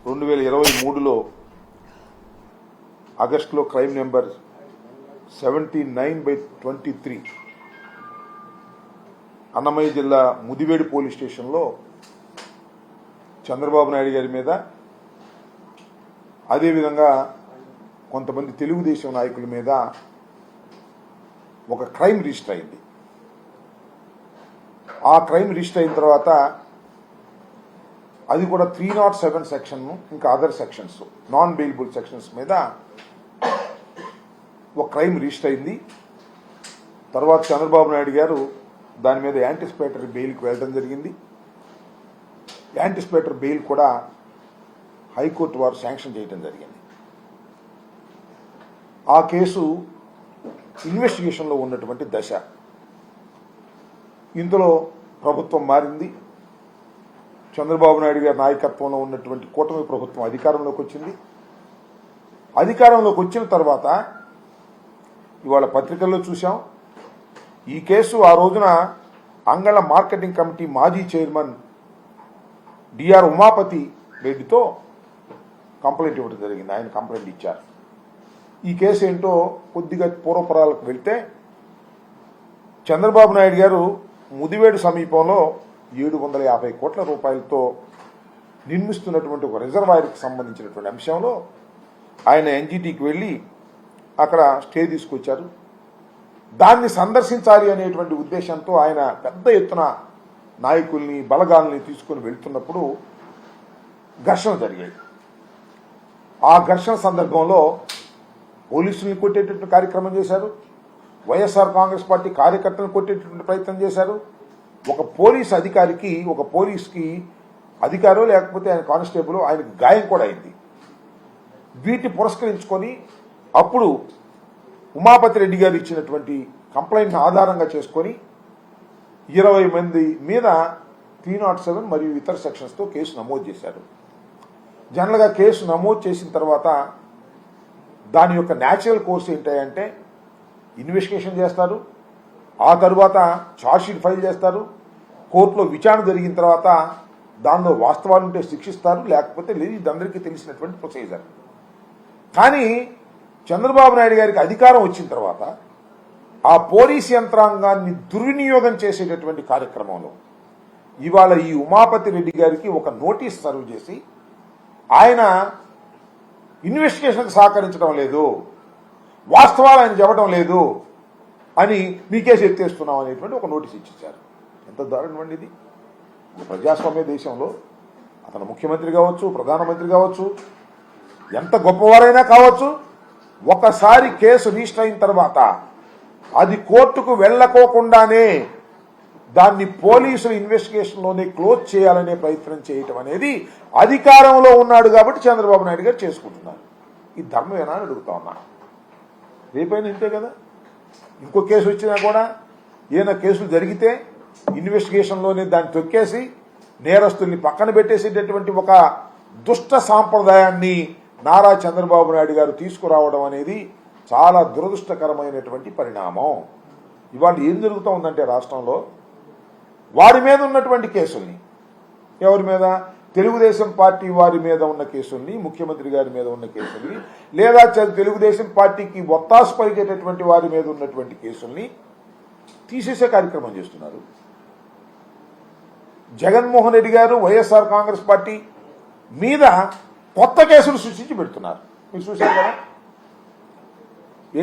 2023లో ఆగస్టులో crime number 79/23 Annamayya జిల్లా Mudivedu police స్టేషన్లో చంద్రబాబు నాయుడు గారి మీద అదేవిధంగా కొంతమంది తెలుగుదేశం నాయకుల మీద ఒక క్రైమ్ రిజిస్టర్ అయింది. ఆ క్రైమ్ రిజిస్టర్ అయిన తర్వాత అది కూడా 307 సెక్షన్ ఇంకా other sections non bailable sections మీద ఒక క్రైమ్ రిజిస్టర్ అయింది. తర్వాత చంద్రబాబు నాయుడు గారు దాని మీద యాంటిసిపేటరీ బెయిల్కి వెళ్ళడం జరిగింది. యాంటిసిపేటరీ బెయిల్ కూడా హైకోర్టు వారు శాంక్షన్ చేయడం జరిగింది. ఆ కేసు ఇన్వెస్టిగేషన్లో ఉన్నటువంటి దశ. ఇందులో ప్రభుత్వం మారింది. చంద్రబాబు నాయుడు గారి నాయకత్వంలో ఉన్నటువంటి కూటమి ప్రభుత్వం అధికారంలోకి వచ్చింది. అధికారంలోకి వచ్చిన తర్వాత ఇవాళ పత్రికల్లో చూసాం. ఈ కేసు ఆ రోజున అంగళ్ళ మార్కెటింగ్ కమిటీ మాజీ చైర్మన్ డిఆర్ ఉమాపతి రెడ్డితో కంప్లైంట్ ఇవ్వడం జరిగింది. ఆయన కంప్లైంట్ ఇచ్చారు. ఈ కేసు ఏంటో కొద్దిగా పూర్వపురాలకు వెళ్తే చంద్రబాబు నాయుడు గారు ముదివేడు సమీపంలో 750 కోట్ల రూపాయలతో నిర్మిస్తున్నటువంటి ఒక రిజర్వాయర్కి సంబంధించినటువంటి అంశంలో ఆయన ఎన్జిటికి వెళ్ళి అక్కడ స్టే తీసుకొచ్చారు. దాన్ని సందర్శించాలి అనేటువంటి ఉద్దేశంతో ఆయన పెద్ద ఎత్తున నాయకుల్ని బలగాల్ని తీసుకుని వెళ్తున్నప్పుడు ఘర్షణ జరిగాయి. ఆ ఘర్షణ సందర్భంలో పోలీసుల్ని కొట్టేటటువంటి కార్యక్రమం చేశారు. వైఎస్ఆర్ కాంగ్రెస్ పార్టీ కార్యకర్తలను కొట్టేటటువంటి ప్రయత్నం చేశారు. ఒక పోలీస్ అధికారికి ఒక పోలీస్కి అధికారో లేకపోతే ఆయన కానిస్టేబుల్ ఆయనకు గాయం కూడా అయింది. వీటిని పురస్కరించుకొని అప్పుడు ఉమాపతి రెడ్డి గారు ఇచ్చినటువంటి కంప్లైంట్ని ఆధారంగా చేసుకొని 20 మంది మీద 307 మరియు ఇతర సెక్షన్స్తో కేసు నమోదు చేశారు. జనరల్గా కేసు నమోదు చేసిన తర్వాత దాని యొక్క న్యాచురల్ కోర్స్ ఏంటంటే ఇన్వెస్టిగేషన్ చేస్తారు. ఆ తరువాత ఛార్జ్షీట్ ఫైల్ చేస్తారు. కోర్టులో విచారణ జరిగిన తర్వాత దానిలో వాస్తవాలు ఉంటే శిక్షిస్తారు, లేకపోతే లేదు. ఇది అందరికీ తెలిసినటువంటి ప్రొసీజర్. కానీ చంద్రబాబు నాయుడు గారికి అధికారం వచ్చిన తర్వాత ఆ పోలీస్ యంత్రాంగాన్ని దుర్వినియోగం చేసేటటువంటి కార్యక్రమంలో ఇవాళ ఈ ఉమాపతి రెడ్డి గారికి ఒక నోటీస్ సర్వ్ చేసి ఆయన ఇన్వెస్టిగేషన్కి సహకరించడం లేదు, వాస్తవాలు ఆయన చెప్పడం లేదు అని మీకేసి ఎత్తేస్తున్నాం అనేటువంటి ఒక నోటీస్ ఇచ్చేశారు. ఎంత దారుణం అండి ఇది. ప్రజాస్వామ్య దేశంలో అతను ముఖ్యమంత్రి కావచ్చు, ప్రధానమంత్రి కావచ్చు, ఎంత గొప్పవారైనా కావచ్చు, ఒకసారి కేసు రిజిస్టర్ అయిన తర్వాత అది కోర్టుకు వెళ్ళకోకుండానే దాన్ని పోలీసుల ఇన్వెస్టిగేషన్లోనే క్లోజ్ చేయాలనే ప్రయత్నం చేయటం అనేది అధికారంలో ఉన్నాడు కాబట్టి చంద్రబాబు నాయుడు గారు చేసుకుంటున్నారు. ఈ ధర్మమేనా అని అడుగుతా ఉన్నా. రేపైనా ఇంతే కదా. ఇంకో కేసు వచ్చినా కూడా ఏదైనా కేసులు జరిగితే ఇన్వెస్టిగేషన్లోనే దాన్ని తొక్కేసి నేరస్తుల్ని పక్కన పెట్టేసేటటువంటి ఒక దుష్ట సాంప్రదాయాన్ని నారా చంద్రబాబు నాయుడు గారు తీసుకురావడం అనేది చాలా దురదృష్టకరమైనటువంటి పరిణామం. ఇవాళ ఏం జరుగుతూ ఉందంటే రాష్ట్రంలో వారి మీద ఉన్నటువంటి కేసుల్ని, ఎవరి మీద, తెలుగుదేశం పార్టీ వారి మీద ఉన్న కేసుల్ని, ముఖ్యమంత్రి గారి మీద ఉన్న కేసుల్ని, లేదా తెలుగుదేశం పార్టీకి ఒత్తాసు పలికేటటువంటి వారి మీద ఉన్నటువంటి కేసుల్ని తీసేసే కార్యక్రమం చేస్తున్నారు. జగన్మోహన్ రెడ్డి గారు వైఎస్ఆర్ కాంగ్రెస్ పార్టీ మీద కొత్త కేసులు సృష్టించి పెడుతున్నారు. మీరు చూశారు కదా.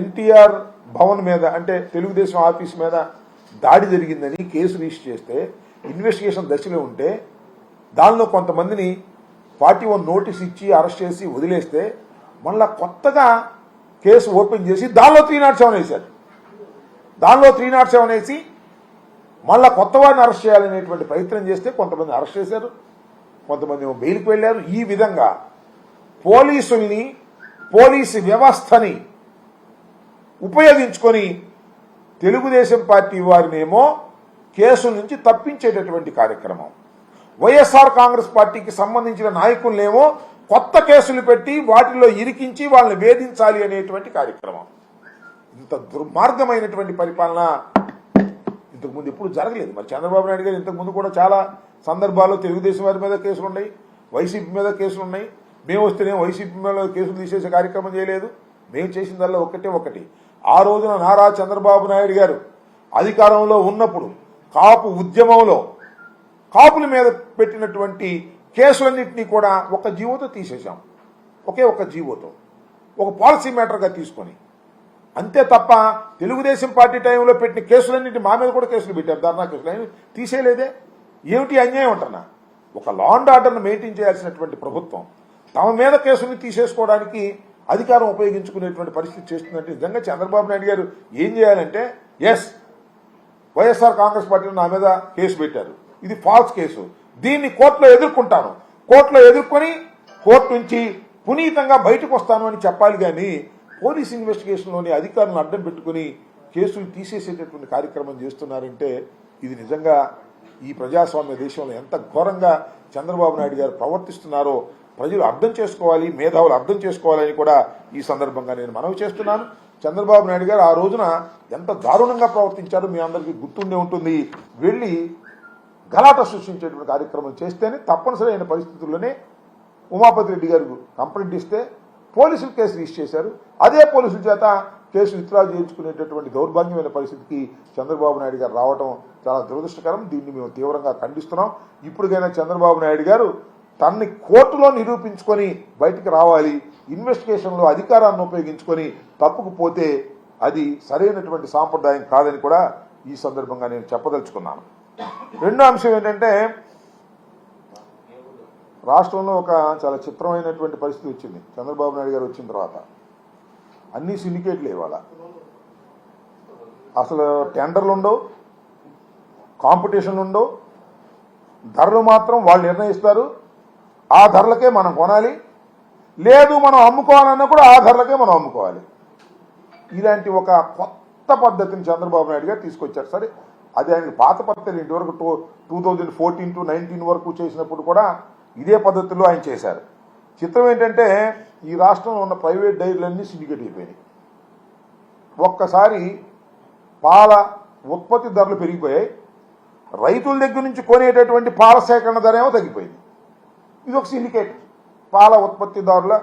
ఎన్టీఆర్ భవన్ మీద అంటే తెలుగుదేశం ఆఫీస్ మీద దాడి జరిగిందని కేసు రిజిస్టర్ చేస్తే ఇన్వెస్టిగేషన్ దశలో ఉంటే దానిలో కొంతమందిని 41 నోటీస్ ఇచ్చి అరెస్ట్ చేసి వదిలేస్తే మళ్ళా కొత్తగా కేసు ఓపెన్ చేసి దానిలో 307 వేశారు. దానిలో 307 వేసి మళ్ళా కొత్త వారిని అరెస్ట్ చేయాలనేటువంటి ప్రయత్నం చేస్తే కొంతమంది అరెస్ట్ చేశారు, కొంతమంది బెయిల్కి వెళ్ళారు. ఈ విధంగా పోలీసుల్ని, పోలీసు వ్యవస్థని ఉపయోగించుకొని తెలుగుదేశం పార్టీ వారినేమో కేసుల నుంచి తప్పించేటటువంటి కార్యక్రమం, వైఎస్ఆర్ కాంగ్రెస్ పార్టీకి సంబంధించిన నాయకులనేమో కొత్త కేసులు పెట్టి వాటిల్లో ఇరికించి వాళ్ళని వేధించాలి అనేటువంటి కార్యక్రమం. ఇంత దుర్మార్గమైనటువంటి పరిపాలన ఇంతకుముందు ఎప్పుడు జరగలేదు. మరి చంద్రబాబు నాయుడు గారు ఇంతకుముందు కూడా చాలా సందర్భాల్లో తెలుగుదేశం వారి మీద కేసులు ఉన్నాయి, వైసీపీ మీద కేసులు ఉన్నాయి, మేము వస్తేనే వైసీపీ మీద కేసులు తీసేసే కార్యక్రమం చేయలేదు. మేము చేసిందల్లా ఒకటి ఆ రోజున నారా చంద్రబాబు నాయుడు గారు అధికారంలో ఉన్నప్పుడు కాపు ఉద్యమంలో కాపుల మీద పెట్టినటువంటి కేసులన్నింటినీ కూడా ఒక జీవోతో తీసేశాం. ఒక జీవోతో ఒక పాలసీ మ్యాటర్గా తీసుకొని. అంతే తప్ప తెలుగుదేశం పార్టీ టైంలో పెట్టిన కేసులన్నింటి మా మీద కూడా కేసులు పెట్టారు, ధర్నా కేసులు. అయినా తీసేయలేదే. ఏమిటి అన్యాయం అంటున్నా? ఒక లా అండ్ ఆర్డర్ను మెయింటైన్ చేయాల్సినటువంటి ప్రభుత్వం తమ మీద కేసుల్ని తీసేసుకోవడానికి అధికారం ఉపయోగించుకునేటువంటి పరిస్థితి చేస్తుందంటే నిజంగా చంద్రబాబు నాయుడు గారు ఏం చేయాలంటే, ఎస్ వైఎస్ఆర్ కాంగ్రెస్ పార్టీలో నా మీద కేసు పెట్టారు, ఇది ఫాల్స్ కేసు, దీన్ని కోర్టులో ఎదుర్కొంటాను, కోర్టులో ఎదుర్కొని కోర్టు నుంచి పునీతంగా బయటకు వస్తాను అని చెప్పాలి. కానీ పోలీస్ ఇన్వెస్టిగేషన్లోని అధికారులను అడ్డం పెట్టుకుని కేసులు తీసేసేటటువంటి కార్యక్రమం చేస్తున్నారంటే ఇది నిజంగా ఈ ప్రజాస్వామ్య దేశంలో ఎంత ఘోరంగా చంద్రబాబు నాయుడు గారు ప్రవర్తిస్తున్నారో ప్రజలు అర్థం చేసుకోవాలి, మేధావులు అర్థం చేసుకోవాలని కూడా ఈ సందర్భంగా నేను మనవి చేస్తున్నాను. చంద్రబాబు నాయుడు గారు ఆ రోజున ఎంత దారుణంగా ప్రవర్తించారో మీ అందరికీ గుర్తుండే ఉంటుంది. వెళ్ళి గలాట సృష్టించేటువంటి కార్యక్రమం చేస్తేనే తప్పనిసరి అయిన పరిస్థితుల్లోనే ఉమాపతి రెడ్డి గారు కంప్లైంట్ ఇస్తే పోలీసులు కేసు రిజిస్టర్ చేశారు. అదే పోలీసుల చేత కేసు విత్డ్రా చేయించుకునేటటువంటి దౌర్భాగ్యమైన పరిస్థితికి చంద్రబాబు నాయుడు గారు రావడం చాలా దురదృష్టకరం. దీన్ని మేము తీవ్రంగా ఖండిస్తున్నాం. ఇప్పటికైనా చంద్రబాబు నాయుడు గారు తనని కోర్టులో నిరూపించుకొని బయటికి రావాలి. ఇన్వెస్టిగేషన్లో అధికారాన్ని ఉపయోగించుకొని తప్పుకు పోతే అది సరైనటువంటి సాంప్రదాయం కాదని కూడా ఈ సందర్భంగా నేను చెప్పదలుచుకున్నాను. రెండో అంశం ఏంటంటే, రాష్ట్రంలో ఒక చాలా చిత్రమైనటువంటి పరిస్థితి వచ్చింది చంద్రబాబు నాయుడు గారు వచ్చిన తర్వాత. అన్ని సిండికేట్లు ఇవాళ అసలు టెండర్లు ఉండవు, కాంపిటీషన్లు ఉండవు, ధరలు మాత్రం వాళ్ళు నిర్ణయిస్తారు, ఆ ధరలకే మనం కొనాలి, లేదు మనం అమ్ముకోవాలన్నా కూడా ఆ ధరలకే మనం అమ్ముకోవాలి. ఇలాంటి ఒక కొత్త పద్ధతిని చంద్రబాబు నాయుడు గారు తీసుకొచ్చారు. సరే, అది ఆయనకి పాత పద్ధతి ఇంతవరకు 2014 to 19 వరకు చేసినప్పుడు కూడా ఇదే పద్ధతిలో ఆయన చేశారు. చిత్రం ఏంటంటే, ఈ రాష్ట్రంలో ఉన్న ప్రైవేట్ డైరీలన్నీ సిండికేట్ అయిపోయినాయి. ఒక్కసారి పాల ఉత్పత్తి ధరలు పెరిగిపోయాయి, రైతుల దగ్గర నుంచి కొనేటటువంటి పాల సేకరణ ధర ఏమో తగ్గిపోయింది. ఇది ఒక సిండికేట్. పాల ఉత్పత్తిదారుల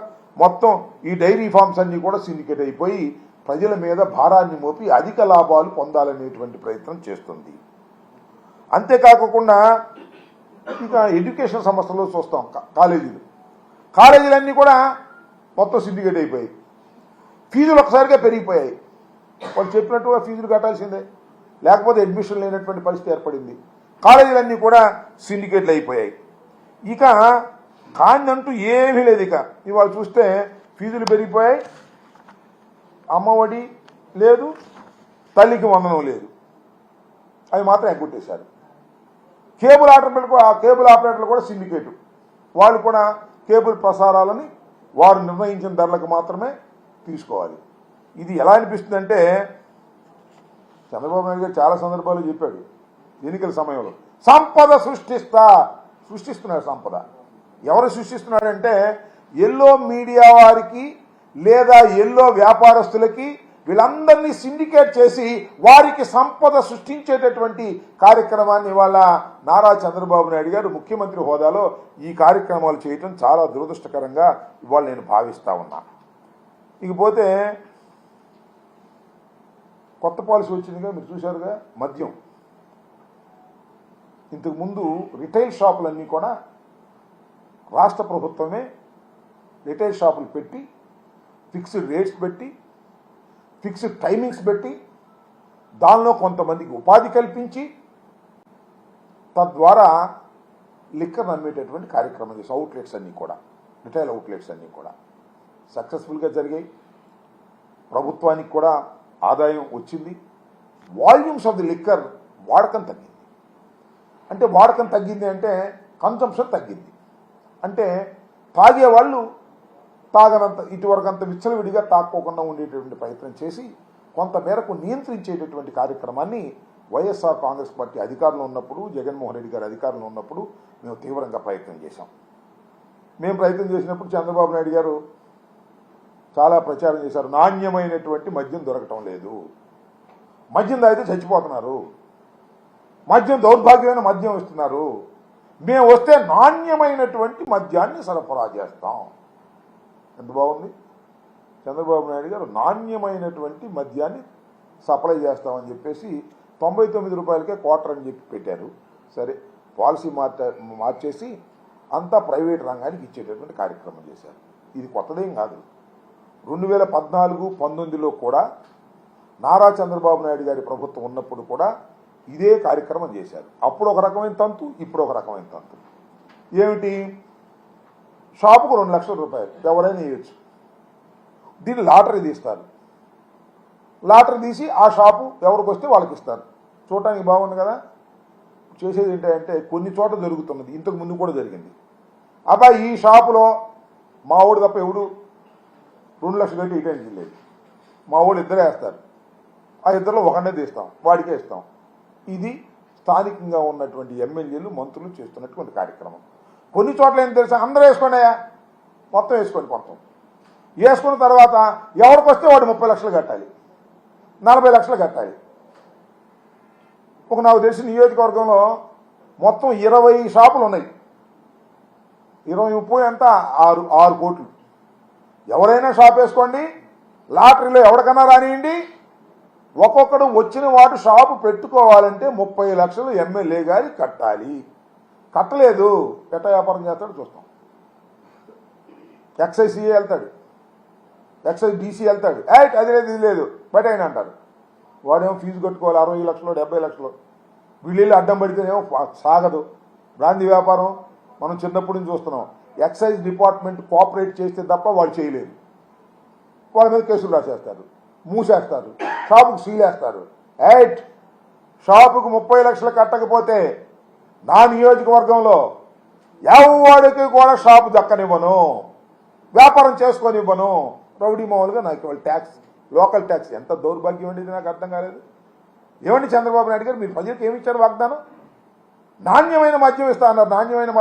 మొత్తం ఈ డైరీ ఫార్మ్స్ అన్నీ కూడా సిండికేట్ అయిపోయి ప్రజల మీద భారాన్ని మోపి అధిక లాభాలు పొందాలనేటువంటి ప్రయత్నం చేస్తుంది. అంతేకాకుండా ఇక ఎడ్యుకేషన్ సంస్థల్లో చూస్తాం, కాలేజీలన్నీ కూడా మొత్తం సిండికేట్ అయిపోయాయి. ఫీజులు ఒకసారిగా పెరిగిపోయాయి. వాళ్ళు చెప్పినట్టుగా ఫీజులు కట్టాల్సిందే, లేకపోతే అడ్మిషన్ లేనటువంటి పరిస్థితి ఏర్పడింది. కాలేజీలన్నీ కూడా సిండికేట్లు అయిపోయాయి. ఇక కాందంటూ ఏమీ లేదు. ఇక ఇవాళ చూస్తే ఫీజులు పెరిగిపోయాయి, అమ్మఒడి లేదు, తల్లికి వందనం లేదు, అవి మాత్రం ఎగ్గొట్టేశారు. కేబుల్ ఆపరేటర్లు కూడా సిండికేటు. వాళ్ళు కూడా కేబుల్ ప్రసారాలని వారు నిర్ణయించిన ధరలకు మాత్రమే తీసుకోవాలి. ఇది ఎలా అనిపిస్తుందంటే, చంద్రబాబు నాయుడు గారు చాలా సందర్భాలు చెప్పాడు ఎన్నికల సమయంలో, సంపద సృష్టిస్తున్నాడు. సంపద ఎవరు సృష్టిస్తున్నాడంటే, ఎల్లో మీడియా వారికి లేదా ఎల్లో వ్యాపారస్తులకి వీళ్ళందరినీ సిండికేట్ చేసి వారికి సంపద సృష్టించేటటువంటి కార్యక్రమాన్ని ఇవాళ నారా చంద్రబాబు నాయుడు గారు ముఖ్యమంత్రి హోదాలో ఈ కార్యక్రమాలు చేయటం చాలా దురదృష్టకరంగా ఇవాళ నేను భావిస్తా ఉన్నా. ఇకపోతే కొత్త పాలసీ వచ్చిందిగా, మీరు చూశారుగా, మద్యం. ఇంతకుముందు రిటైల్ షాపులన్నీ కూడా రాష్ట్ర ప్రభుత్వమే రిటైల్ షాపులు పెట్టి ఫిక్స్డ్ రేట్స్ పెట్టి ఫిక్స్డ్ టైమింగ్స్ పెట్టి దానిలో కొంతమందికి ఉపాధి కల్పించి తద్వారా లిక్కర్ అమ్మేటటువంటి కార్యక్రమం చేసి అవుట్లెట్స్ అన్నీ కూడా, రిటైల్ అవుట్లెట్స్ అన్నీ కూడా సక్సెస్ఫుల్గా జరిగాయి. ప్రభుత్వానికి కూడా ఆదాయం వచ్చింది. వాల్యూమ్స్ ఆఫ్ ది లిక్కర్ వాడకం తగ్గింది. అంటే వాడకం తగ్గింది అంటే కన్సంప్షన్ తగ్గింది. అంటే తాగేవాళ్ళు తాగనంత ఇటువరకంత విచ్చలవిడిగా తాక్కోకుండా ఉండేటటువంటి ప్రయత్నం చేసి కొంతమేరకు నియంత్రించేటటువంటి కార్యక్రమాన్ని వైఎస్ఆర్ కాంగ్రెస్ పార్టీ అధికారంలో ఉన్నప్పుడు, జగన్మోహన్ రెడ్డి గారు అధికారంలో ఉన్నప్పుడు మేము తీవ్రంగా ప్రయత్నం చేశాం. మేము ప్రయత్నం చేసినప్పుడు చంద్రబాబు నాయుడు గారు చాలా ప్రచారం చేశారు, నాణ్యమైనటువంటి మద్యం దొరకటం లేదు, మద్యం తాగితే చచ్చిపోతున్నారు, మద్యం దౌర్భాగ్యమైన మద్యం ఇస్తున్నారు, మేము వస్తే నాణ్యమైనటువంటి మద్యాన్ని సరఫరా చేస్తాం ఎంత బాగుంది. చంద్రబాబు నాయుడు గారు నాణ్యమైనటువంటి మద్యాన్ని సప్లై చేస్తామని చెప్పేసి 99 రూపాయలకే క్వార్టర్ అని చెప్పి పెట్టారు. సరే, పాలసీ మార్చేసి అంతా ప్రైవేట్ రంగానికి ఇచ్చేటటువంటి కార్యక్రమం చేశారు. ఇది కొత్తదేం కాదు. 2014-19లో కూడా నారా చంద్రబాబు నాయుడు గారి ప్రభుత్వం ఉన్నప్పుడు కూడా ఇదే కార్యక్రమం చేశారు. అప్పుడు ఒక రకమైన తంతు, ఇప్పుడు ఒక రకమైన తంతు. ఏమిటి? షాపుకు 2 లక్షల రూపాయలు ఎవరైనా ఇవ్వచ్చు. దీన్ని లాటరీ తీస్తారు. లాటరీ తీసి ఆ షాపు ఎవరికి వస్తే వాళ్ళకి ఇస్తారు. చూడటానికి బాగుంది కదా. చేసేది ఏంటంటే కొన్ని చోట జరుగుతున్నది, ఇంతకు ముందు కూడా జరిగింది. అబ్బాయి ఈ షాపులో మా ఊడు తప్ప ఎవడు 2 లక్షలు కట్టి ఇటేం లేదు. మా ఊళ్ళు ఇద్దరే వేస్తారు. ఆ ఇద్దరిలో ఒకనే తీస్తాం, వాడికే ఇస్తాం. ఇది స్థానికంగా ఉన్నటువంటి ఎమ్మెల్యేలు మంత్రులు చేస్తున్నటువంటి కార్యక్రమం. కొన్ని చోట్ల ఏం తెలుసా, అందరూ వేసుకోండియా, మొత్తం వేసుకోండి. మొత్తం వేసుకున్న తర్వాత ఎవరికి వస్తే వాడు 30 లక్షలు కట్టాలి, 40 లక్షలు కట్టాలి. నాకు తెలిసిన నియోజకవర్గంలో మొత్తం 20 షాపులు ఉన్నాయి. 20-30 అంతా 6 కోట్లు. ఎవరైనా షాప్ వేసుకోండి, లాటరీలో ఎవరికన్నా రానియండి. ఒక్కొక్కడు వచ్చిన వాడు షాపు పెట్టుకోవాలంటే 30 లక్షలు ఎమ్మెల్యే గారి కట్టాలి. కట్టలేదు ఎట్ట వ్యాపారం చేస్తాడు చూస్తాం. ఎక్సైజ్ సిఏ వెళ్తాడు, ఎక్సైజ్ డీసీ వెళ్తాడు, అది లేదు ఇది లేదు బట్ అయినా అంటారు. వాడేమో ఫీజు కట్టుకోవాలి 60 లక్షలు 70 లక్షలు. వీళ్ళు అడ్డం పడితేనేమో సాగదు. బ్రాంతి వ్యాపారం మనం చిన్నప్పటి నుంచి చూస్తున్నాం. ఎక్సైజ్ డిపార్ట్మెంట్ కోఆపరేట్ చేస్తే తప్ప వాళ్ళు చేయలేరు. వాళ్ళ మీద కేసులు రాసేస్తారు, మూసేస్తారు, షాపుకు సీలేస్తారు. షాపుకు 30 లక్షలు కట్టకపోతే నా నియోజకవర్గంలో ఎవరికి కూడా షాపు దక్కనివ్వను, వ్యాపారం చేసుకొనివ్వను. రౌడీ మామూలుగా నాకు వాళ్ళు ట్యాక్స్, లోకల్ ట్యాక్స్. ఎంత దౌర్భాగ్యం అండి, నాకు అర్థం కాలేదు. ఏమండి చంద్రబాబు నాయుడు గారు, మీరు ప్రజలకు ఏమి ఇచ్చారు వాగ్దానం? నాణ్యమైన మద్యం ఇస్తా అన్నారు. నాణ్యమైన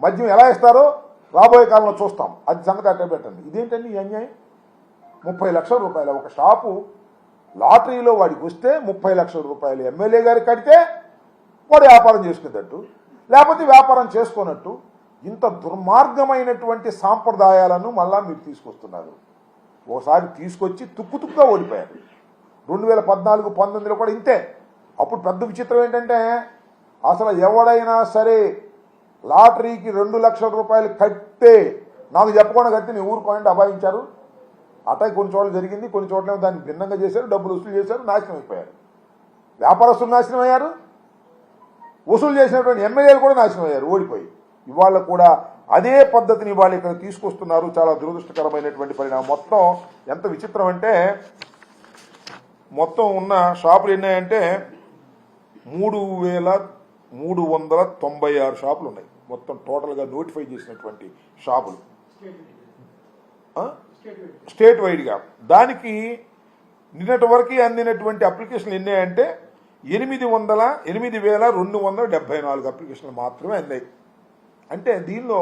మద్యం ఎలా ఇస్తారో రాబోయే కాలంలో చూస్తాం. అది సంగతి అట్టే పెట్టండి. ఇదేంటండి ఈ అన్యాయం? 30 లక్షల రూపాయలు ఒక షాపు లాటరీలో వాడికి వస్తే 30 లక్షల రూపాయలు ఎమ్మెల్యే గారికి కడితే వాడు వ్యాపారం చేసుకునేటట్టు, లేకపోతే వ్యాపారం చేసుకున్నట్టు. ఇంత దుర్మార్గమైనటువంటి సాంప్రదాయాలను మళ్ళా మీరు తీసుకొస్తున్నారు. ఓసారి తీసుకొచ్చి తుక్కుతుక్కుగా ఓడిపోయారు. 2014-19లో కూడా ఇంతే. అప్పుడు పెద్ద విచిత్రం ఏంటంటే, అసలు ఎవడైనా సరే లాటరీకి 2 లక్షల రూపాయలు కట్టే నాకు చెప్పకుండా కట్టి నేను ఊరుకోండి అబాయించారు. అటాక్ కొన్ని చోట్ల జరిగింది, కొన్ని చోట్ల దాన్ని భిన్నంగా చేశారు, డబ్బులు వసూలు చేశారు, నాశనం అయిపోయారు. వ్యాపారస్తులు నాశనం అయ్యారు, వసూలు చేసినటువంటి ఎమ్మెల్యేలు కూడా నాశనం అయ్యారు ఓడిపోయి. ఇవాళ కూడా అదే పద్ధతిని వాళ్ళు ఇక్కడ తీసుకొస్తున్నారు. చాలా దురదృష్టకరమైనటువంటి పరిణామం. మొత్తం ఎంత విచిత్రం అంటే, మొత్తం ఉన్న షాపులు ఎన్నాయంటే 3396 షాపులు ఉన్నాయి. మొత్తం టోటల్గా నోటిఫై చేసినటువంటి షాపులు స్టేట్ వైడ్గా. దానికి నిన్నటి వరకు అందినటువంటి అప్లికేషన్లు ఎన్నాయంటే 8,274 అప్లికేషన్లు మాత్రమే అందాయి. అంటే దీనిలో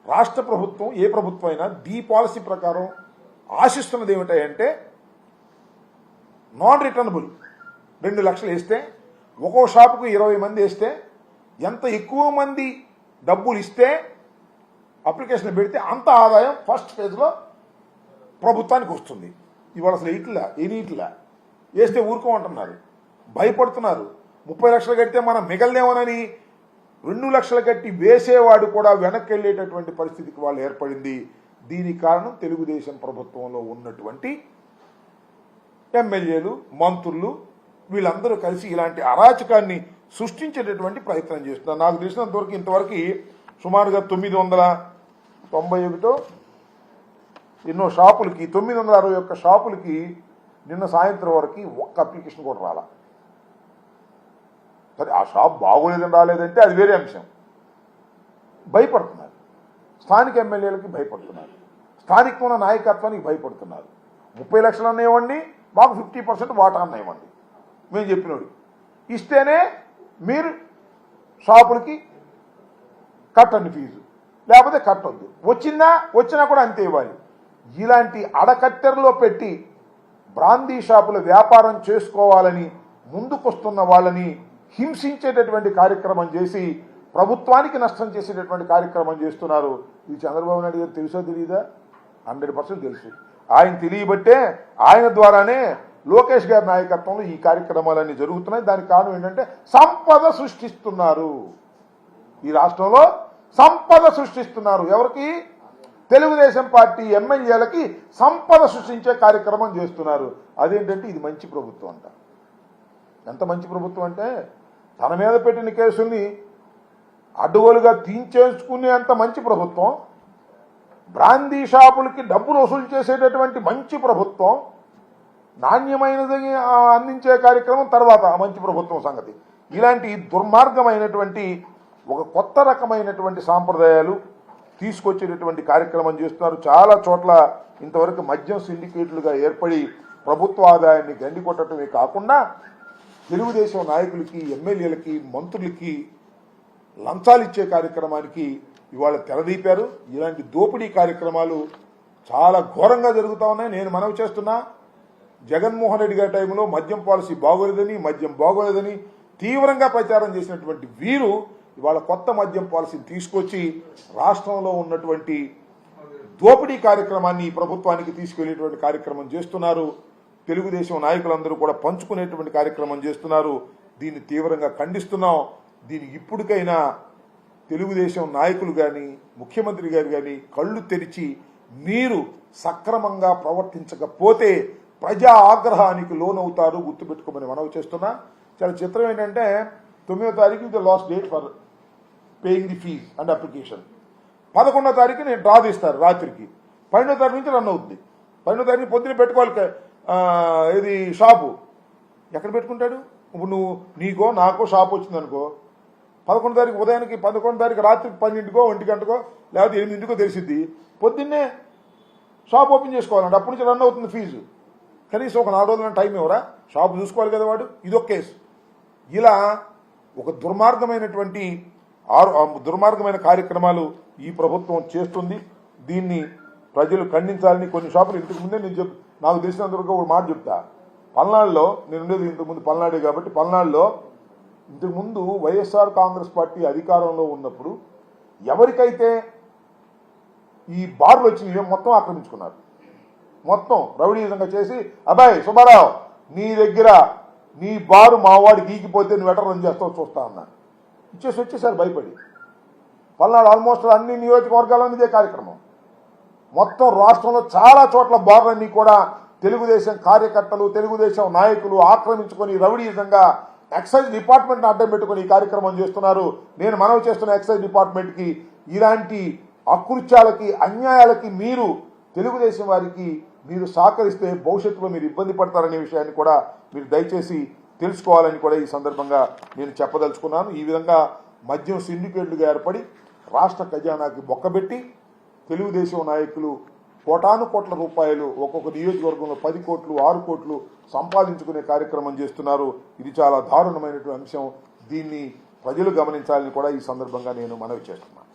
రాష్ట్ర ప్రభుత్వం, ఏ ప్రభుత్వం అయినా దీ పాలసీ ప్రకారం ఆశిస్తున్నది ఏమిటంటే, నాన్ రిటర్నబుల్ 2 లక్షలు వేస్తే ఒక్కో షాపుకు 20 మంది వేస్తే ఎంత ఎక్కువ మంది డబ్బులు ఇస్తే అప్లికేషన్ పెడితే అంత ఆదాయం ఫస్ట్ ఫేజ్లో ప్రభుత్వానికి వస్తుంది. ఇవాళ అసలు ఎయిట్లా వేస్తే ఊరుకోమంటున్నారు, భయపడుతున్నారు. 30 లక్షలు కడితే మనం మిగలదేమోనని 2 లక్షలు కట్టి వేసేవాడు కూడా వెనక్కి వెళ్ళేటటువంటి పరిస్థితికి వాళ్ళు ఏర్పడింది. దీనికి కారణం తెలుగుదేశం ప్రభుత్వంలో ఉన్నటువంటి ఎమ్మెల్యేలు, మంత్రులు వీళ్ళందరూ కలిసి ఇలాంటి అరాచకాన్ని సృష్టించేటటువంటి ప్రయత్నం చేస్తున్నారు. నాకు తెలిసినంతవరకు ఇంతవరకు సుమారుగా 991 ఎన్నో షాపులకి, 961 షాపులకి నిన్న సాయంత్రం వరకు ఒక్క అప్లికేషన్ కూడా రాలా. సరే, ఆ షాప్ బాగోలేదని రాలేదంటే అది వేరే అంశం. భయపడుతున్నారు, స్థానిక ఎమ్మెల్యేలకి భయపడుతున్నారు, స్థానికంగా నాయకత్వానికి భయపడుతున్నారు. 30 లక్షలు అన్నాయివ్వండి, మాకు 50% వాటా అన్నాయివ్వండి, మేము చెప్పినోడు ఇస్తేనే మీరు షాపులకి కట్టండి ఫీజు, లేకపోతే కట్టొద్దు. వచ్చినా కూడా అంతే ఇవ్వాలి. ఇలాంటి అడకట్టెరలో పెట్టి బ్రాందీ షాపుల వ్యాపారం చేసుకోవాలని ముందుకొస్తున్న వాళ్ళని హింసించేటటువంటి కార్యక్రమం చేసి ప్రభుత్వానికి నష్టం చేసేటటువంటి కార్యక్రమం చేస్తున్నారు. ఇది చంద్రబాబు నాయుడు గారు తెలుసో తెలియదా? 100% తెలుసు. ఆయన తెలియబట్టే ఆయన ద్వారానే లోకేష్ గారి నాయకత్వంలో ఈ కార్యక్రమాలన్నీ జరుగుతున్నాయి. దానికి కారణం ఏంటంటే సంపద సృష్టిస్తున్నారు. ఈ రాష్ట్రంలో సంపద సృష్టిస్తున్నారు. ఎవరికి? తెలుగుదేశం పార్టీ ఎమ్మెల్యేలకి సంపద సృష్టించే కార్యక్రమం చేస్తున్నారు. అదేంటంటే ఇది మంచి ప్రభుత్వం అంట. ఎంత మంచి ప్రభుత్వం అంటే తన మీద పెట్టిన కేసుల్ని అడ్డుగోలుగా తీయించేసుకునే అంత మంచి ప్రభుత్వం, బ్రాందీ షాపులకి డబ్బులు వసూలు చేసేటటువంటి మంచి ప్రభుత్వం, నాణ్యమైనది అందించే కార్యక్రమం తర్వాత ఆ మంచి ప్రభుత్వం సంగతి. ఇలాంటి దుర్మార్గమైనటువంటి ఒక కొత్త రకమైనటువంటి సాంప్రదాయాలు తీసుకొచ్చేటటువంటి కార్యక్రమం చేస్తున్నారు. చాలా చోట్ల ఇంతవరకు మద్యం సిండికేట్లుగా ఏర్పడి ప్రభుత్వ ఆదాయాన్ని గండి కొట్టడమే కాకుండా తెలుగుదేశం నాయకులకి, ఎమ్మెల్యేలకి, మంత్రులకి లంచాలు ఇచ్చే కార్యక్రమానికి ఇవాళ తెరదీపారు. ఇలాంటి దోపిడీ కార్యక్రమాలు చాలా ఘోరంగా జరుగుతూ ఉన్నాయి. నేను మనవి చేస్తున్నా, జగన్మోహన్ రెడ్డి గారి టైంలో మద్యం పాలసీ బాగోలేదని, మద్యం బాగోలేదని తీవ్రంగా ప్రచారం చేసినటువంటి వీరు ఇవాళ కొత్త మద్యం పాలసీని తీసుకొచ్చి రాష్ట్రంలో ఉన్నటువంటి దోపిడీ కార్యక్రమాన్ని ప్రభుత్వానికి తీసుకెళ్లేటువంటి కార్యక్రమం చేస్తున్నారు. తెలుగుదేశం నాయకులందరూ కూడా పంచుకునేటువంటి కార్యక్రమం చేస్తున్నారు. దీన్ని తీవ్రంగా ఖండిస్తున్నాం. దీనికి ఇప్పటికైనా తెలుగుదేశం నాయకులు కానీ, ముఖ్యమంత్రి గారు కానీ కళ్ళు తెరిచి మీరు సక్రమంగా ప్రవర్తించకపోతే ప్రజా ఆగ్రహానికి లోనవుతారు, గుర్తుపెట్టుకోమని మనవి చేస్తున్నా. చాలా చిత్రం ఏంటంటే 9వ తారీఖు ఇది last date for paying the fees and application. 11వ తారీఖు నేను డ్రా తీస్తారు రాత్రికి. 12వ తారీఖు నుంచి రన్ అవుతుంది. 12వ తారీఖు పొద్దున పెట్టుకోవాలి ఇది షాపు. ఎక్కడ పెట్టుకుంటాడు? ఇప్పుడు నీకో నాకో షాప్ వచ్చిందనుకో, 11వ తారీఖు ఉదయానికి, 11వ తారీఖు రాత్రికి 12కో 1 గంటకో లేకపోతే 8కో తెలిసిద్ది. పొద్దున్నే షాప్ ఓపెన్ చేసుకోవాలంటే అప్పటి నుంచి రన్ అవుతుంది ఫీజు. కనీసం ఒక 4 రోజుల టైం ఎవరా? షాపు చూసుకోవాలి కదా వాడు. ఇదొక కేసు. ఇలా ఒక దుర్మార్గమైన కార్యక్రమాలు ఈ ప్రభుత్వం చేస్తుంది. దీన్ని ప్రజలు ఖండించాలని కొన్ని షాపులు ఇంతకు ముందే నాకు తెలిసినందుకు ఒక మాట చెప్తా. పల్నాడులో నేను ఉండేది ఇంతకుముందు పల్నాడే కాబట్టి, పల్నాడులో ఇంతకుముందు వైఎస్ఆర్ కాంగ్రెస్ పార్టీ అధికారంలో ఉన్నప్పుడు ఎవరికైతే ఈ బార్లు వచ్చినాయో మొత్తం ఆక్రమించుకున్నారు. మొత్తం రౌడీజంగా చేసి, అబ్బాయి సుబ్బారావు నీ దగ్గర నీ బారు మావాడికి గీకిపోతే నువ్వు ఎట్ట రన్ చేస్తావు చూస్తా అన్నాను. వచ్చేసారు భయపడి. పల్నాడు ఆల్మోస్ట్ అన్ని నియోజకవర్గాల్లో ఇదే కార్యక్రమం. మొత్తం రాష్ట్రంలో చాలా చోట్ల బార్లన్నీ కూడా తెలుగుదేశం కార్యకర్తలు, తెలుగుదేశం నాయకులు ఆక్రమించుకొని రౌడీజంగా ఎక్సైజ్ డిపార్ట్మెంట్ని అడ్డం పెట్టుకుని ఈ కార్యక్రమం చేస్తున్నారు. నేను మనవి చేస్తున్న ఎక్సైజ్ డిపార్ట్మెంట్కి ఇలాంటి అకృత్యాలకి, అన్యాయాలకి మీరు తెలుగుదేశం వారికి మీరు సహకరిస్తే భవిష్యత్తులో మీరు ఇబ్బంది పడతారనే విషయాన్ని కూడా మీరు దయచేసి తెలుసుకోవాలని కూడా ఈ సందర్భంగా నేను చెప్పదలుచుకున్నాను. ఈ విధంగా మద్యం సిండికేట్లుగా ఏర్పడి రాష్ట్ర ఖజానాకి బొక్కబెట్టి తెలుగుదేశం నాయకులు కోటాను కోట్ల రూపాయలు ఒక్కొక్క నియోజకవర్గంలో 10 కోట్లు 6 కోట్లు సంపాదించుకునే కార్యక్రమం చేస్తున్నారు. ఇది చాలా దారుణమైనటువంటి అంశం. దీన్ని ప్రజలు గమనించాలని కూడా ఈ సందర్భంగా నేను మనవి చేస్తున్నాను.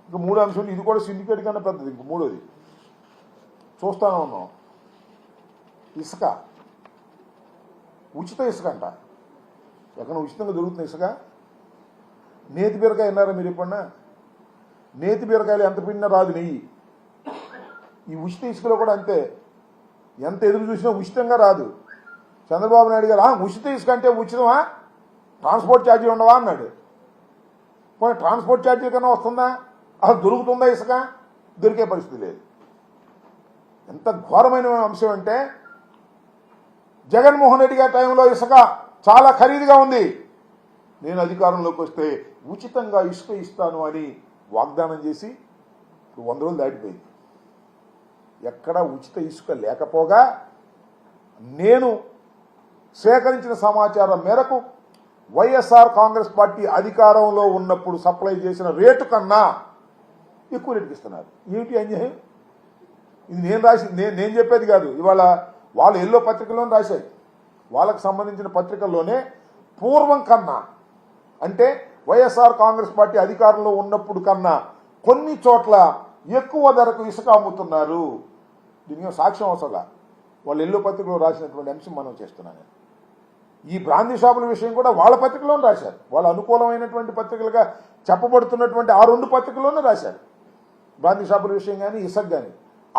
ఇంకా 3వ అంశం, ఇది కూడా సిండికేట్ కన్నా పెద్దది. ఇంక 3వది చూస్తానే ఉన్నాం. ఇసుక, ఉచిత ఇసుక అంట. ఎక్కడ ఉచితంగా దొరుకుతున్న ఇసుక. నేతి బీరకాయ అన్నారా మీరు ఎప్పుడన్నా? నేతి బీరకాయలు ఎంత పిండినా రాదు నెయ్యి. ఈ ఉచిత ఇసుకలో కూడా అంతే. ఎంత ఎదురు చూసినా ఉచితంగా రాదు. చంద్రబాబు నాయుడు గారు ఉచిత ఇసుక అంటే ఉచితమా, ట్రాన్స్పోర్ట్ ఛార్జీలు ఉండవా అన్నాడు. పోనీ ట్రాన్స్పోర్ట్ ఛార్జీల కన్నా వస్తుందా? అసలు దొరుకుతుందా ఇసుక? దొరికే పరిస్థితి లేదు. ఎంత ఘోరమైన అంశం అంటే జగన్మోహన్ రెడ్డి గారి టైంలో ఇసుక చాలా ఖరీదుగా ఉంది. నేను అధికారంలోకి వస్తే ఉచితంగా ఇసుక ఇస్తాను అని వాగ్దానం చేసి 100 రోజులు దాటిపోయింది. ఎక్కడ ఉచిత ఇసుక లేకపోగా నేను సేకరించిన సమాచారం మేరకు వైఎస్ఆర్ కాంగ్రెస్ పార్టీ అధికారంలో ఉన్నప్పుడు సప్లై చేసిన రేటు కన్నా ఎక్కువ రేటుకి ఇస్తున్నారు. ఏమిటి అన్యాయం? ఇది నేను చెప్పేది కాదు. ఇవాళ వాళ్ళు ఎల్లో పత్రికల్లోనే రాశారు. వాళ్ళకు సంబంధించిన పత్రికల్లోనే పూర్వం కన్నా, అంటే వైఎస్ఆర్ కాంగ్రెస్ పార్టీ అధికారంలో ఉన్నప్పుడు కన్నా కొన్ని చోట్ల ఎక్కువ ధరకు ఇసుక అమ్ముతున్నారు. దీనికి సాక్ష్యం అవసరంగా వాళ్ళు ఎల్లో పత్రికలో రాసినటువంటి అంశం మనం చేస్తున్నాను. ఈ బ్రాందీ షాపుల విషయం కూడా వాళ్ళ పత్రికలోనే రాశారు. వాళ్ళ అనుకూలమైనటువంటి పత్రికలుగా చెప్పబడుతున్నటువంటి ఆ 2 పత్రికల్లోనే రాశారు. బ్రాందీ షాపుల విషయం కానీ, ఇసుక కానీ.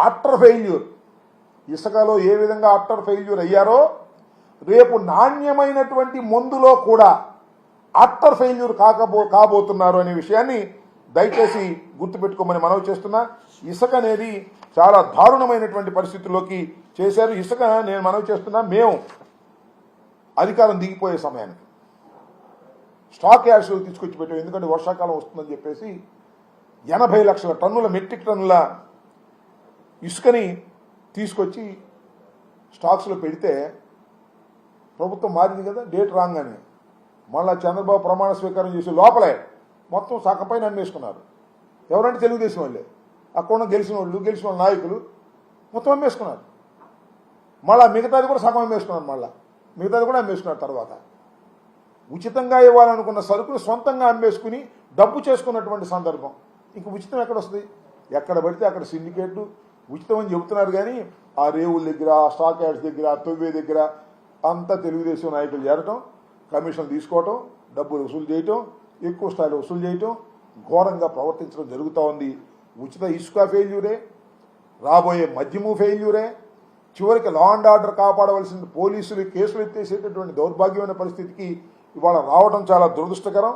అట్టర్ ఫెయిల్యూర్, ఇసుకలో ఏ విధంగా అట్టర్ ఫెయిల్యూర్ అయ్యారో రేపు నాణ్యమైనటువంటి మందులో కూడా అట్టర్ ఫెయిల్యూర్ కాబోతున్నారు అనే విషయాన్ని దయచేసి గుర్తుపెట్టుకోమని మనవి చేస్తున్నా. ఇసుక అనేది చాలా దారుణమైనటువంటి పరిస్థితుల్లోకి చేశారు. ఇసుక నేను మనవి చేస్తున్నా, మేము అధికారం దిగిపోయే సమయానికి స్టాక్ యార్డ్స్లో తీసుకొచ్చి పెట్టాం. ఎందుకంటే వర్షాకాలం వస్తుందని చెప్పేసి 80 లక్షల టన్నుల మెట్రిక్ టన్నుల ఇసుకని తీసుకొచ్చి స్టాక్స్లో పెడితే ప్రభుత్వం మారింది కదా, డేట్ రాగానే మళ్ళా చంద్రబాబు ప్రమాణ స్వీకారం చేసి లోపలే మొత్తం సగంపైన అమ్మేసుకున్నారు. ఎవరంటే తెలుగుదేశం వాళ్ళే, అక్కడ గెలిచిన వాళ్ళ నాయకులు మొత్తం అమ్మేసుకున్నారు. మళ్ళా మిగతాది కూడా సగం అమ్మేసుకున్నారు, మళ్ళా మిగతాది కూడా అమ్మేసుకున్నారు. తర్వాత ఉచితంగా ఇవ్వాలనుకున్న సరుకులు సొంతంగా అమ్మేసుకుని డబ్బు చేసుకున్నటువంటి సందర్భం. ఇంక ఉచితం ఎక్కడ వస్తుంది? ఎక్కడ పడితే అక్కడ సిండికేట్లు ఉచితం అని చెబుతున్నారు, కానీ ఆ రేవుల దగ్గర, ఆ స్టాక్ యార్డ్స్ దగ్గర, ఆ తొవ్వే దగ్గర అంతా తెలుగుదేశం నాయకులు చేరటం, కమిషన్లు తీసుకోవటం, డబ్బులు వసూలు చేయటం, ఎక్కువ స్థాయిలో వసూలు చేయటం, ఘోరంగా ప్రవర్తించడం జరుగుతూ ఉంది. ఉచిత ఇసుక ఫెయిల్యూరే, రాబోయే మద్యము ఫెయిల్యూరే, చివరికి లా అండ్ ఆర్డర్ కాపాడవలసిన పోలీసులు కేసులు ఎత్తేసేటటువంటి దౌర్భాగ్యమైన పరిస్థితికి ఇవాళ రావడం చాలా దురదృష్టకరం.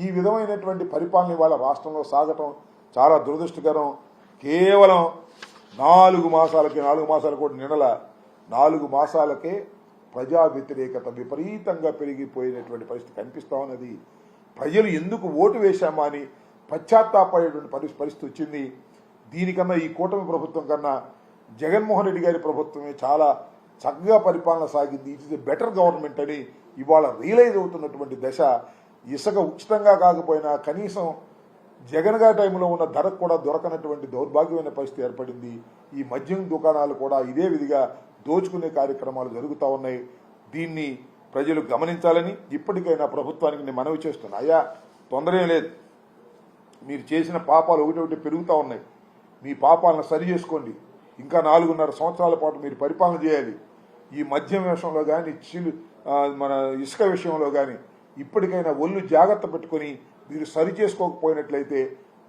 ఈ విధమైనటువంటి పరిపాలన ఇవాళ రాష్ట్రంలో సాగటం చాలా దురదృష్టకరం. కేవలం 4 మాసాలు కూడా నిన్నల 4 మాసాలకే ప్రజా వ్యతిరేకత విపరీతంగా పెరిగిపోయినటువంటి పరిస్థితి కనిపిస్తా ఉన్నది. ప్రజలు ఎందుకు ఓటు వేశామా అని పశ్చాత్తాపడేటువంటి పరిస్థితి వచ్చింది. దీనికన్నా ఈ కూటమి ప్రభుత్వం కన్నా జగన్మోహన్ రెడ్డి గారి ప్రభుత్వమే చాలా చక్కగా పరిపాలన సాగింది. It is a better government అని ఇవాళ రియలైజ్ అవుతున్నటువంటి దశ. ఇసుక ఉచితంగా కాకపోయినా కనీసం జగన్ గారి టైంలో ఉన్న ధరకు కూడా దొరకనటువంటి దౌర్భాగ్యమైన పరిస్థితి ఏర్పడింది. ఈ మద్యం దుకాణాలు కూడా ఇదే విధిగా దోచుకునే కార్యక్రమాలు జరుగుతూ ఉన్నాయి. దీన్ని ప్రజలు గమనించాలని ఇప్పటికైనా ప్రభుత్వానికి నేను మనవి చేస్తున్నా. అయ్యా, తొందర ఏం లేదు, మీరు చేసిన పాపాలు ఒకటి పెరుగుతూ ఉన్నాయి. మీ పాపాలను సరి చేసుకోండి. ఇంకా 4.5 సంవత్సరాల పాటు మీరు పరిపాలన చేయాలి. ఈ మద్యం విషయంలో కానీ, మన ఇసుక విషయంలో కానీ ఇప్పటికైనా ఒళ్ళు జాగ్రత్త పెట్టుకుని మీరు సరి చేసుకోకపోయినట్లయితే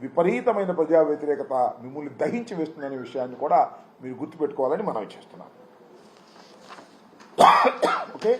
విపరీతమైన ప్రజా వ్యతిరేకత మిమ్మల్ని దహించి వేస్తుందనే విషయాన్ని కూడా మీరు గుర్తుపెట్టుకోవాలని మనవి చేస్తున్నాను. ఓకే.